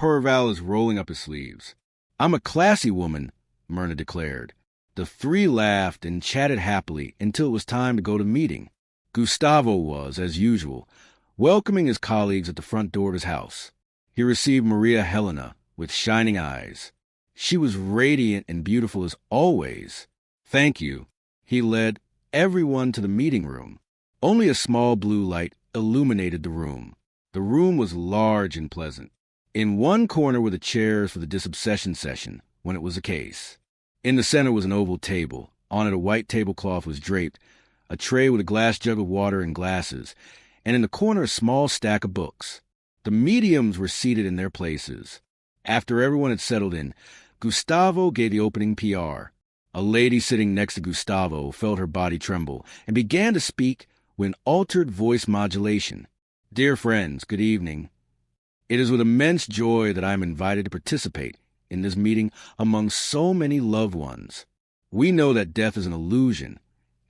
Perval is rolling up his sleeves. I'm a classy woman, Myrna declared. The three laughed and chatted happily until it was time to go to the meeting. Gustavo was, as usual, welcoming his colleagues at the front door of his house. He received Maria Helena with shining eyes. She was radiant and beautiful as always. Thank you. He led everyone to the meeting room. Only a small blue light illuminated the room. The room was large and pleasant. In one corner were the chairs for the disobsession session, when it was a case. In the center was an oval table. On it a white tablecloth was draped, a tray with a glass jug of water and glasses, and in the corner a small stack of books. The mediums were seated in their places. After everyone had settled in, Gustavo gave the opening PR. A lady sitting next to Gustavo felt her body tremble and began to speak with an altered voice modulation. Dear friends, good evening. It is with immense joy that I am invited to participate in this meeting among so many loved ones. We know that death is an illusion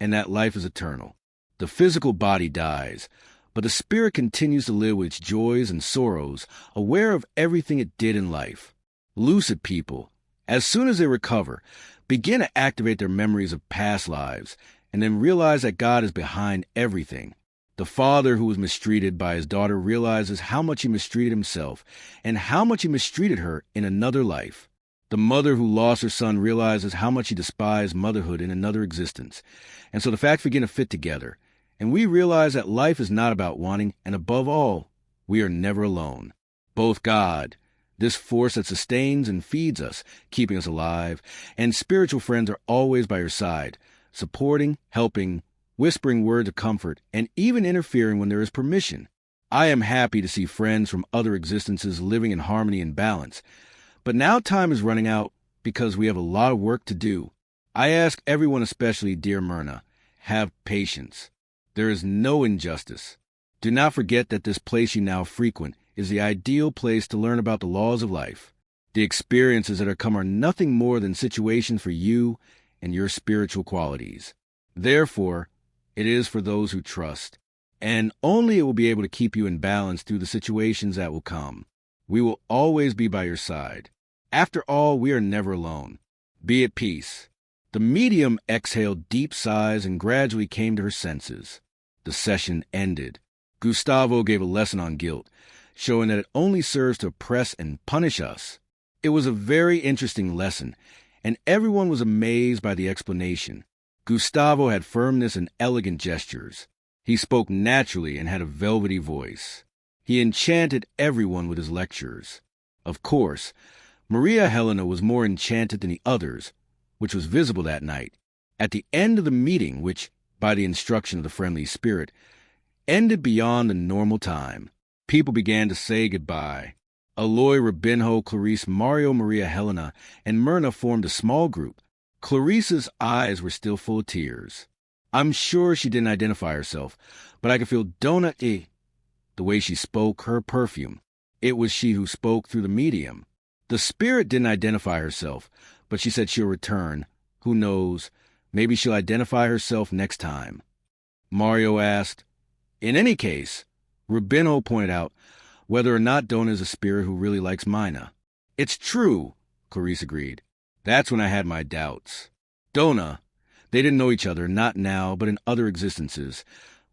and that life is eternal. The physical body dies, but the spirit continues to live with its joys and sorrows, aware of everything it did in life. Lucid people, as soon as they recover, begin to activate their memories of past lives and then realize that God is behind everything. The father who was mistreated by his daughter realizes how much he mistreated himself and how much he mistreated her in another life. The mother who lost her son realizes how much he despised motherhood in another existence. And so the facts begin to fit together. And we realize that life is not about wanting, and above all, we are never alone. Both God, this force that sustains and feeds us, keeping us alive, and spiritual friends are always by your side, supporting, helping, whispering words of comfort, and even interfering when there is permission. I am happy to see friends from other existences living in harmony and balance. But now time is running out because we have a lot of work to do. I ask everyone, especially dear Myrna, have patience. There is no injustice. Do not forget that this place you now frequent is the ideal place to learn about the laws of life. The experiences that are come are nothing more than situations for you and your spiritual qualities. Therefore, it is for those who trust, and only it will be able to keep you in balance through the situations that will come. We will always be by your side. After all, we are never alone. Be at peace. The medium exhaled deep sighs and gradually came to her senses. The session ended. Gustavo gave a lesson on guilt, showing that it only serves to oppress and punish us. It was a very interesting lesson, and everyone was amazed by the explanation. Gustavo had firmness and elegant gestures. He spoke naturally and had a velvety voice. He enchanted everyone with his lectures. Of course, Maria Helena was more enchanted than the others, which was visible that night. At the end of the meeting, which, by the instruction of the friendly spirit, ended beyond the normal time, people began to say goodbye. Aloy, Rubinho, Clarice, Mario, Maria Helena, and Myrna formed a small group. Clarice's eyes were still full of tears. I'm sure she didn't identify herself, but I could feel the way she spoke, her perfume. It was she who spoke through the medium. The spirit didn't identify herself, but she said she'll return. Who knows? Maybe she'll identify herself next time. Mario asked. In any case, Rubinho pointed out whether or not Donna is a spirit who really likes Mina. It's true, Clarice agreed. That's when I had my doubts. Donna, they didn't know each other, not now, but in other existences.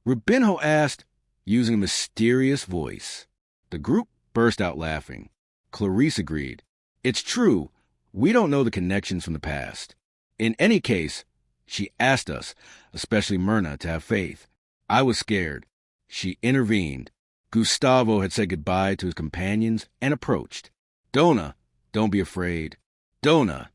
Rubinho asked, using a mysterious voice. The group burst out laughing. Clarice agreed. It's true. We don't know the connections from the past. In any case, she asked us, especially Myrna, to have faith. I was scared. She intervened. Gustavo had said goodbye to his companions and approached. Donna, don't be afraid. Donna,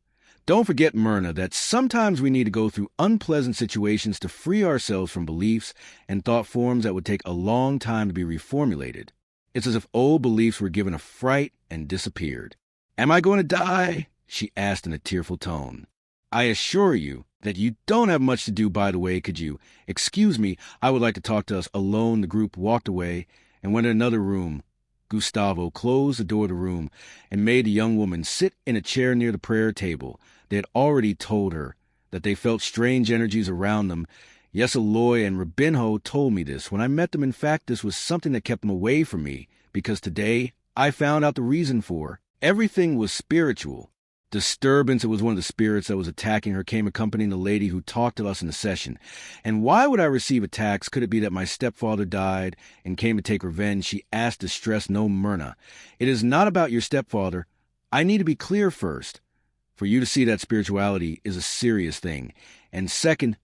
don't forget, Myrna, that sometimes we need to go through unpleasant situations to free ourselves from beliefs and thought forms that would take a long time to be reformulated. It's as if old beliefs were given a fright and disappeared. Am I going to die? She asked in a tearful tone. I assure you that you don't have much to do. By the way, could you excuse me? I would like to talk to us alone. The group walked away and went in another room. Gustavo closed the door of the room and made the young woman sit in a chair near the prayer table. They had already told her that they felt strange energies around them. Yes, Aloy and Rubinho told me this when I met them. In fact, this was something that kept them away from me, because today I found out the reason for. Everything was spiritual. Disturbance, it was one of the spirits that was attacking her, came accompanying the lady who talked to us in the session. And why would I receive attacks? Could it be that my stepfather died and came to take revenge? She asked, distressed, no Myrna. It is not about your stepfather. I need to be clear first. For you to see that spirituality is a serious thing. And second,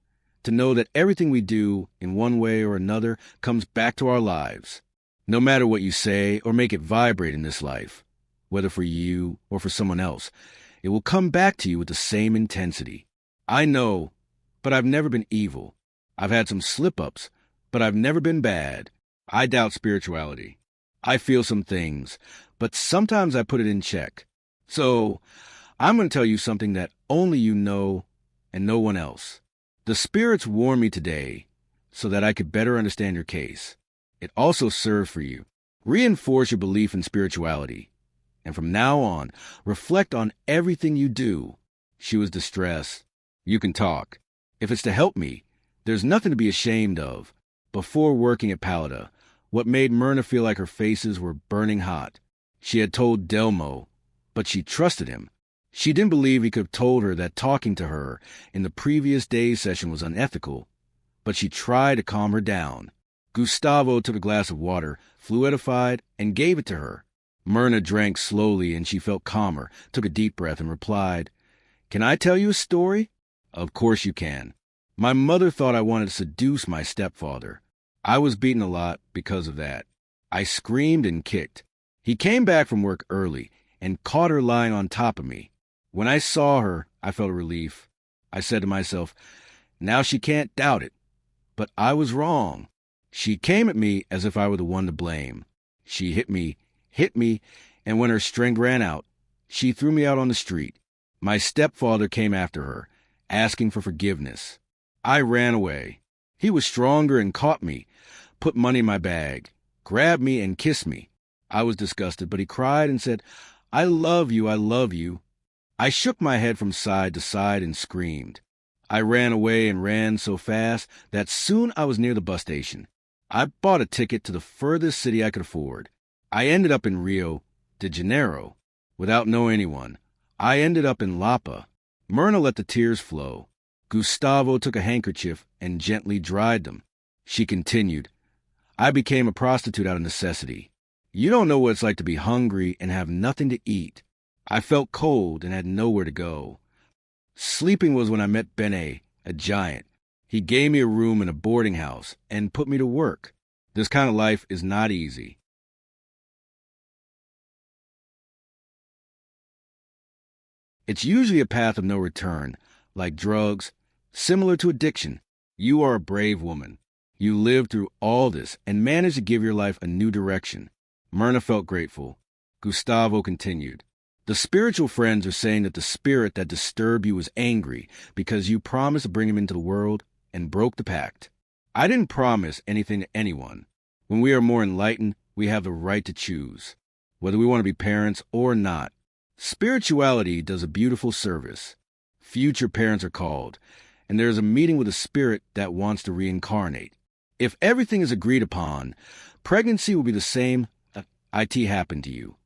to know that everything we do, in one way or another, comes back to our lives. No matter what you say or make it vibrate in this life, whether for you or for someone else, it will come back to you with the same intensity. I know, but I've never been evil. I've had some slip-ups, but I've never been bad. I doubt spirituality. I feel some things, but sometimes I put it in check. So, I'm going to tell you something that only you know and no one else. The spirits warned me today so that I could better understand your case. It also serves for you. Reinforce your belief in spirituality. And from now on, reflect on everything you do. She was distressed. You can talk. If it's to help me, there's nothing to be ashamed of. Before working at Pallida, what made Myrna feel like her faces were burning hot? She had told Delmo, but she trusted him. She didn't believe he could have told her that talking to her in the previous day's session was unethical, but she tried to calm her down. Gustavo took a glass of water, fluidified, and gave it to her. Myrna drank slowly, and she felt calmer, took a deep breath, and replied, "Can I tell you a story?" "Of course you can." "My mother thought I wanted to seduce my stepfather. I was beaten a lot because of that. I screamed and kicked. He came back from work early and caught her lying on top of me. When I saw her, I felt a relief. I said to myself, now she can't doubt it. But I was wrong. She came at me as if I were the one to blame. She hit me, and when her strength ran out, she threw me out on the street. My stepfather came after her, asking for forgiveness. I ran away. He was stronger and caught me, put money in my bag, grabbed me and kissed me. I was disgusted, but he cried and said, I love you, I love you. I shook my head from side to side and screamed. I ran away and ran so fast that soon I was near the bus station. I bought a ticket to the furthest city I could afford. I ended up in Rio de Janeiro. Without knowing anyone, I ended up in Lapa. Myrna let the tears flow. Gustavo took a handkerchief and gently dried them. She continued, I became a prostitute out of necessity. You don't know what it's like to be hungry and have nothing to eat. I felt cold and had nowhere to go. Sleeping was when I met Bene, a giant. He gave me a room in a boarding house and put me to work. This kind of life is not easy. It's usually a path of no return, like drugs, similar to addiction. You are a brave woman. You lived through all this and managed to give your life a new direction. Myrna felt grateful. Gustavo continued. The spiritual friends are saying that the spirit that disturbed you was angry because you promised to bring him into the world and broke the pact. I didn't promise anything to anyone. When we are more enlightened, we have the right to choose, whether we want to be parents or not. Spirituality does a beautiful service. Future parents are called, and there is a meeting with a spirit that wants to reincarnate. If everything is agreed upon, pregnancy will be the same. It happened to you,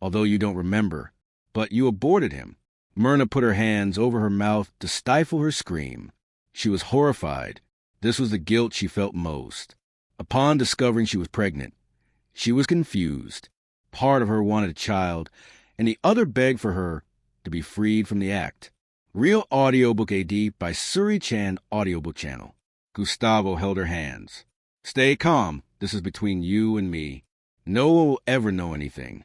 although you don't remember, but you aborted him. Myrna put her hands over her mouth to stifle her scream. She was horrified. This was the guilt she felt most. Upon discovering she was pregnant, she was confused. Part of her wanted a child, and the other begged for her to be freed from the act. Real Audiobook AD by Suri Chan Audiobook Channel. Gustavo held her hands. Stay calm. This is between you and me. No one will ever know anything.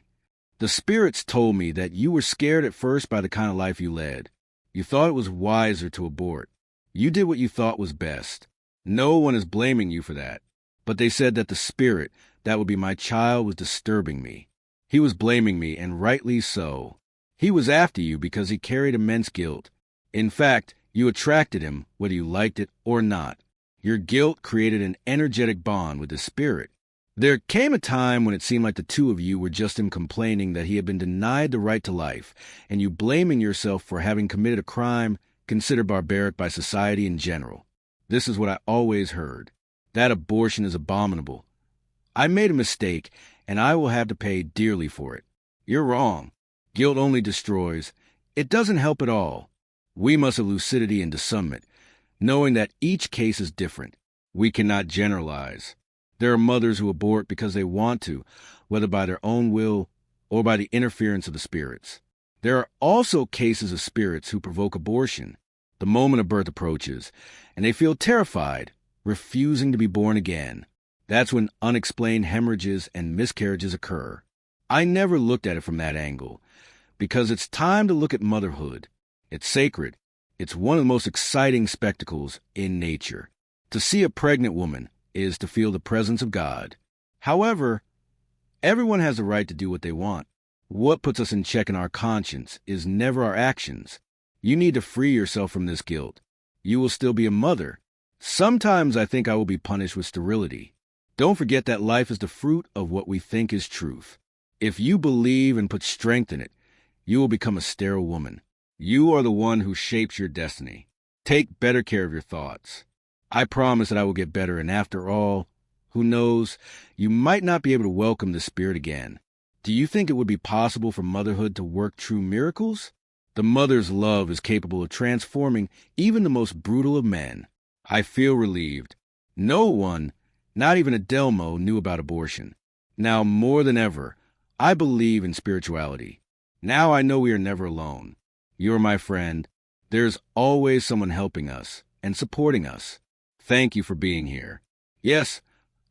The spirits told me that you were scared at first by the kind of life you led. You thought it was wiser to abort. You did what you thought was best. No one is blaming you for that. But they said that the spirit that would be my child was disturbing me. He was blaming me, and rightly so. He was after you because he carried immense guilt. In fact, you attracted him, whether you liked it or not. Your guilt created an energetic bond with the spirit. There came a time when it seemed like the two of you were just him complaining that he had been denied the right to life, and you blaming yourself for having committed a crime considered barbaric by society in general. This is what I always heard. That abortion is abominable. I made a mistake, and I will have to pay dearly for it. You're wrong. Guilt only destroys. It doesn't help at all. We must have lucidity and discernment, knowing that each case is different. We cannot generalize. There are mothers who abort because they want to, whether by their own will or by the interference of the spirits. There are also cases of spirits who provoke abortion. The moment of birth approaches, and they feel terrified, refusing to be born again. That's when unexplained hemorrhages and miscarriages occur. I never looked at it from that angle, because it's time to look at motherhood. It's sacred. It's one of the most exciting spectacles in nature. To see a pregnant woman is to feel the presence of God. However, everyone has the right to do what they want. What puts us in check in our conscience is never our actions. You need to free yourself from this guilt. You will still be a mother. Sometimes I think I will be punished with sterility. Don't forget that life is the fruit of what we think is truth. If you believe and put strength in it, you will become a sterile woman. You are the one who shapes your destiny. Take better care of your thoughts. I promise that I will get better, and after all, who knows, you might not be able to welcome the spirit again. Do you think it would be possible for motherhood to work true miracles? The mother's love is capable of transforming even the most brutal of men. I feel relieved. No one, not even Adelmo, knew about abortion. Now, more than ever, I believe in spirituality. Now I know we are never alone. You are my friend. There's always someone helping us and supporting us. Thank you for being here. Yes,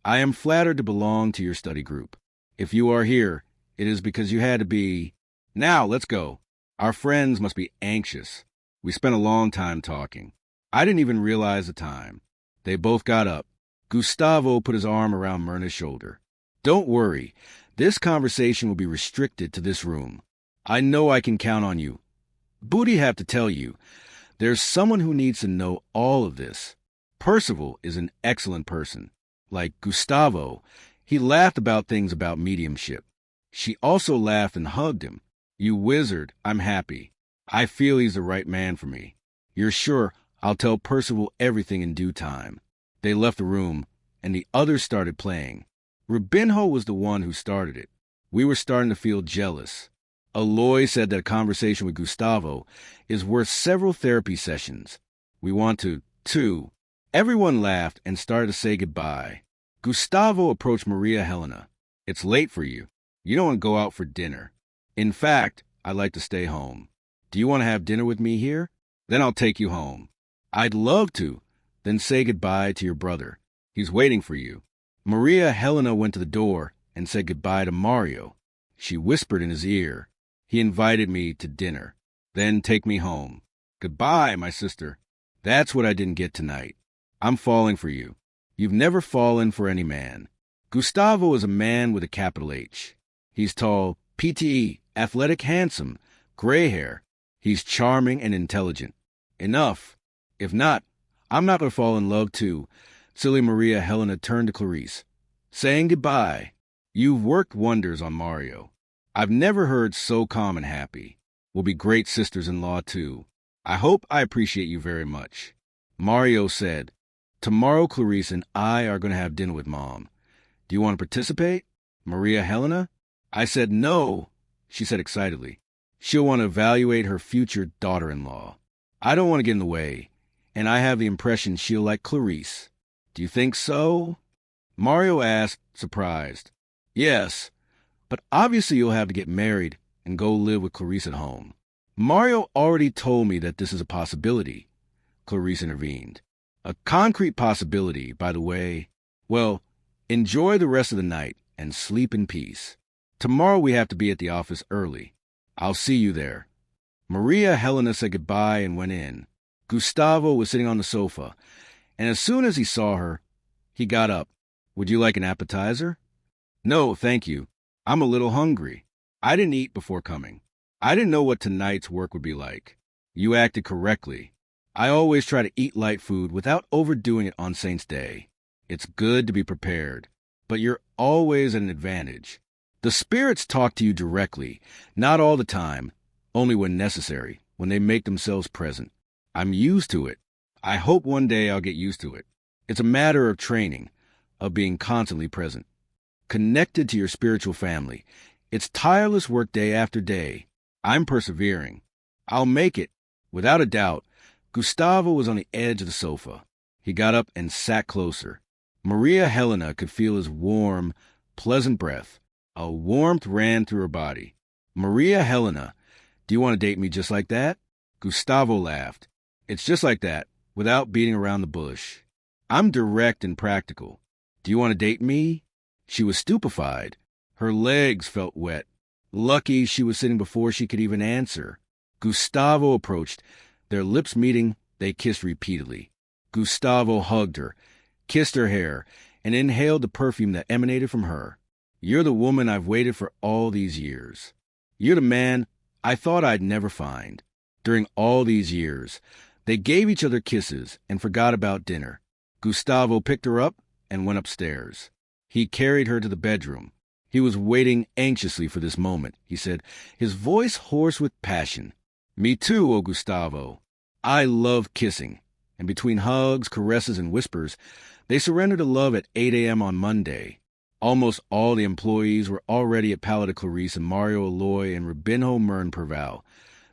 I am flattered to belong to your study group. If you are here, it is because you had to be. Now, let's go. Our friends must be anxious. We spent a long time talking. I didn't even realize the time. They both got up. Gustavo put his arm around Myrna's shoulder. Don't worry. This conversation will be restricted to this room. I know I can count on you. Booty have to tell you, there's someone who needs to know all of this. Percival is an excellent person. Like Gustavo, he laughed about things about mediumship. She also laughed and hugged him. You wizard, I'm happy. I feel he's the right man for me. You're sure I'll tell Percival everything in due time. They left the room, and the others started playing. Rubinho was the one who started it. We were starting to feel jealous. Aloy said that a conversation with Gustavo is worth several therapy sessions. We want to, too. Everyone laughed and started to say goodbye. Gustavo approached Maria Helena. It's late for you. You don't want to go out for dinner. In fact, I'd like to stay home. Do you want to have dinner with me here? Then I'll take you home. I'd love to. Then say goodbye to your brother. He's waiting for you. Maria Helena went to the door and said goodbye to Mario. She whispered in his ear. He invited me to dinner. Then take me home. Goodbye, my sister. That's what I didn't get tonight. I'm falling for you. You've never fallen for any man. Gustavo is a man with a capital H. He's tall, PTE, athletic, handsome, gray hair. He's charming and intelligent. Enough. If not, I'm not going to fall in love too. Silly Maria Helena turned to Clarice, saying goodbye. You've worked wonders on Mario. I've never heard so calm and happy. We'll be great sisters-in-law too. I hope I appreciate you very much. Mario said, tomorrow Clarice and I are going to have dinner with Mom. Do you want to participate? Maria Helena? I said no, she said excitedly. She'll want to evaluate her future daughter-in-law. I don't want to get in the way, and I have the impression she'll like Clarice. Do you think so? Mario asked, surprised. Yes, but obviously you'll have to get married and go live with Clarice at home. Mario already told me that this is a possibility, Clarice intervened. A concrete possibility, by the way. Well, enjoy the rest of the night and sleep in peace. Tomorrow we have to be at the office early. I'll see you there. Maria Helena said goodbye and went in. Gustavo was sitting on the sofa, and as soon as he saw her, he got up. Would you like an appetizer? No, thank you. I'm a little hungry. I didn't eat before coming. I didn't know what tonight's work would be like. You acted correctly. I always try to eat light food without overdoing it on Saint's Day. It's good to be prepared, but you're always at an advantage. The spirits talk to you directly, not all the time, only when necessary, when they make themselves present. I'm used to it. I hope one day I'll get used to it. It's a matter of training, of being constantly present. connected to your spiritual family. It's tireless work day after day. I'm persevering. I'll make it. Without a doubt. Gustavo was on the edge of the sofa. He got up and sat closer. Maria Helena could feel his warm, pleasant breath. A warmth ran through her body. Maria Helena, do you want to date me just like that? Gustavo laughed. It's just like that, without beating around the bush. I'm direct and practical. Do you want to date me? She was stupefied. Her legs felt wet. Lucky she was sitting before she could even answer. Gustavo approached. Their lips meeting, they kissed repeatedly. Gustavo hugged her, kissed her hair, and inhaled the perfume that emanated from her. You're the woman I've waited for all these years. You're the man I thought I'd never find. During all these years, they gave each other kisses and forgot about dinner. Gustavo picked her up and went upstairs. He carried her to the bedroom. He was waiting anxiously for this moment, he said, his voice hoarse with passion. Me too, oh Gustavo. I love kissing. And between hugs, caresses, and whispers, they surrendered to love at 8 a.m. on Monday. Almost all the employees were already at Palais de Clarice and Mario Aloy and Rubinho Mern Perval.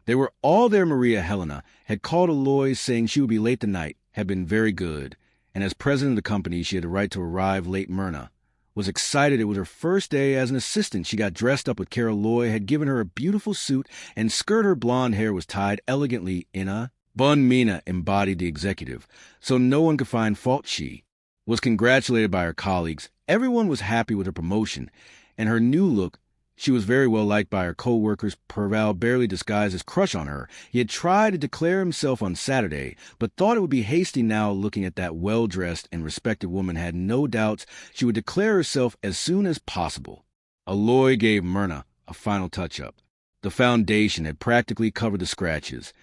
They were all there. Maria Helena had called Aloy saying she would be late tonight, had been very good, and as president of the company she had the right to arrive late. Myrna was excited. It was her first day as an assistant. She got dressed up with Carol Loy, had given her a beautiful suit and skirt. Her blonde hair was tied elegantly in a bun. Mina embodied the executive, so no one could find fault. She was congratulated by her colleagues. Everyone was happy with her promotion and her new look. She was very well liked by her co-workers. Perval barely disguised his crush on her. He had tried to declare himself on Saturday, but thought it would be hasty now. Looking at that well-dressed and respected woman, had no doubts she would declare herself as soon as possible. Aloy gave Myrna a final touch-up. The foundation had practically covered the scratches,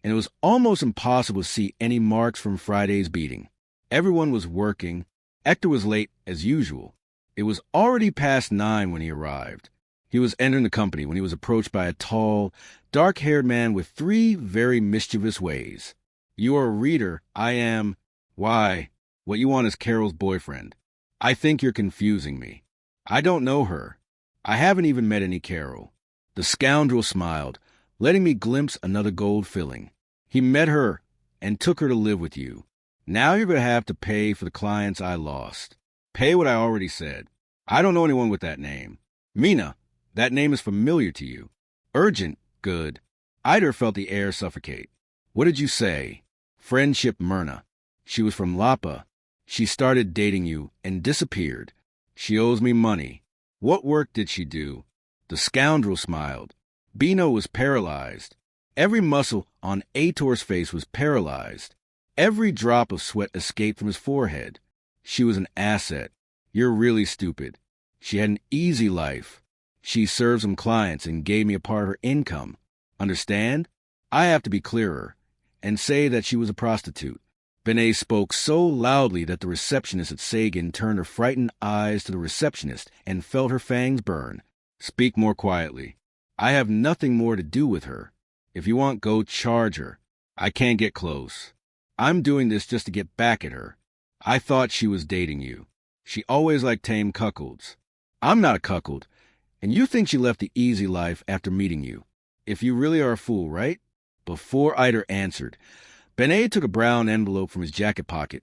and it was almost impossible to see any marks from Friday's beating. Everyone was working. Hector was late, as usual. It was already past 9 when he arrived. He was entering the company when he was approached by a tall, dark-haired man with 3 very mischievous ways. You are a reader. I am. Why, what you want is Carol's boyfriend. I think you're confusing me. I don't know her. I haven't even met any Carol. The scoundrel smiled, letting me glimpse another gold filling. He met her and took her to live with you. Now you're going to have to pay for the clients I lost. Pay what I already said. I don't know anyone with that name. Mina, that name is familiar to you. Urgent, good. Heitor felt the air suffocate. What did you say? Friendship. Myrna. She was from Lapa. She started dating you and disappeared. She owes me money. What work did she do? The scoundrel smiled. Bino was paralyzed. Every muscle on Heitor's face was paralyzed. Every drop of sweat escaped from his forehead. She was an asset. You're really stupid. She had an easy life. She served some clients and gave me a part of her income. Understand? I have to be clearer and say that she was a prostitute. Benet spoke so loudly that the receptionist at Sagan turned her frightened eyes to the receptionist and felt her fangs burn. Speak more quietly. I have nothing more to do with her. If you want, go charge her. I can't get close. I'm doing this just to get back at her. I thought she was dating you. She always liked tame cuckolds. I'm not a cuckold, and you think she left the easy life after meeting you. If you really are a fool, right? Before Heitor answered, Benet took a brown envelope from his jacket pocket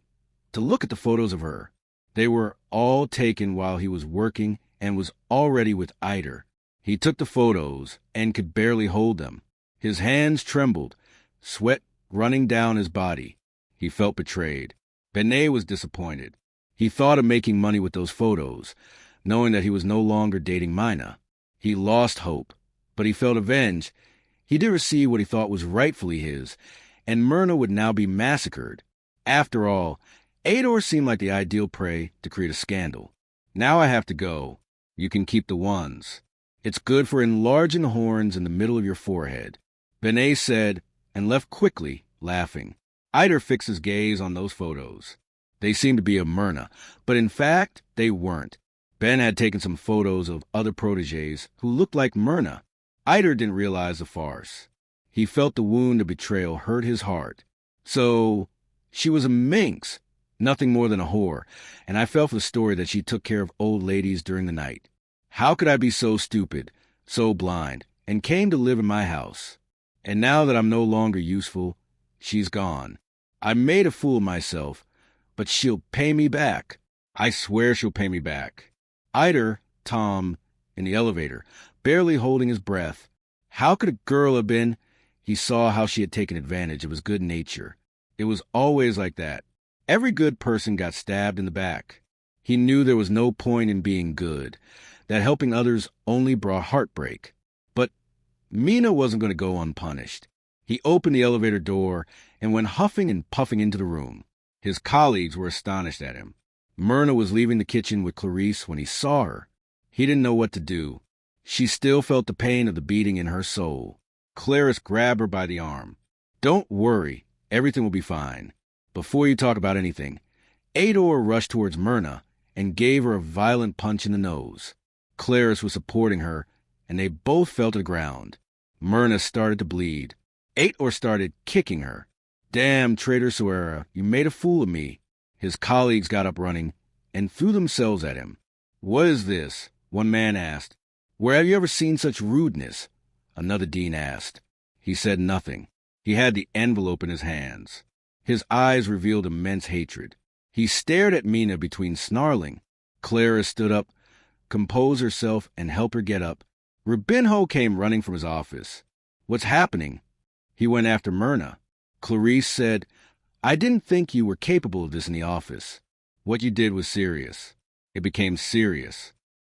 to look at the photos of her. They were all taken while he was working and was already with Heitor. He took the photos and could barely hold them. His hands trembled, sweat running down his body. He felt betrayed. Benet was disappointed. He thought of making money with those photos, knowing that he was no longer dating Mina. He lost hope, but he felt avenged. He did receive what he thought was rightfully his, and Myrna would now be massacred. After all, Heitor seemed like the ideal prey to create a scandal. Now I have to go. You can keep the ones. It's good for enlarging the horns in the middle of your forehead. Benet said, and left quickly, laughing. Heitor fixed his gaze on those photos. They seemed to be of Myrna, but in fact, they weren't. Ben had taken some photos of other protégés who looked like Myrna. Heitor didn't realize the farce. He felt the wound of betrayal hurt his heart. So, she was a minx. Nothing more than a whore, and I fell for the story that she took care of old ladies during the night. How could I be so stupid, so blind, and came to live in my house? And now that I'm no longer useful, she's gone. I made a fool of myself, but she'll pay me back. I swear she'll pay me back. Heitor, Tom, in the elevator, barely holding his breath. How could a girl have been? He saw how she had taken advantage of his good nature. It was always like that. Every good person got stabbed in the back. He knew there was no point in being good, that helping others only brought heartbreak. But Mina wasn't going to go unpunished. He opened the elevator door and went huffing and puffing into the room. His colleagues were astonished at him. Myrna was leaving the kitchen with Clarice when he saw her. He didn't know what to do. She still felt the pain of the beating in her soul. Clarice grabbed her by the arm. "Don't worry. Everything will be fine. Before you talk about anything." Heitor rushed towards Myrna and gave her a violent punch in the nose. Clarice was supporting her, and they both fell to the ground. Myrna started to bleed. Heitor started kicking her. "Damn, traitor Suera, you made a fool of me." His colleagues got up running and threw themselves at him. "What is this?" one man asked. "Where have you ever seen such rudeness?" another dean asked. He said nothing. He had the envelope in his hands. His eyes revealed immense hatred. He stared at Mina between snarling. Clara stood up, composed herself, and helped her get up. Rubinho came running from his office. "What's happening?" He went after Myrna. Clarice said, "I didn't think you were capable of this in the office. What you did was serious." It became serious.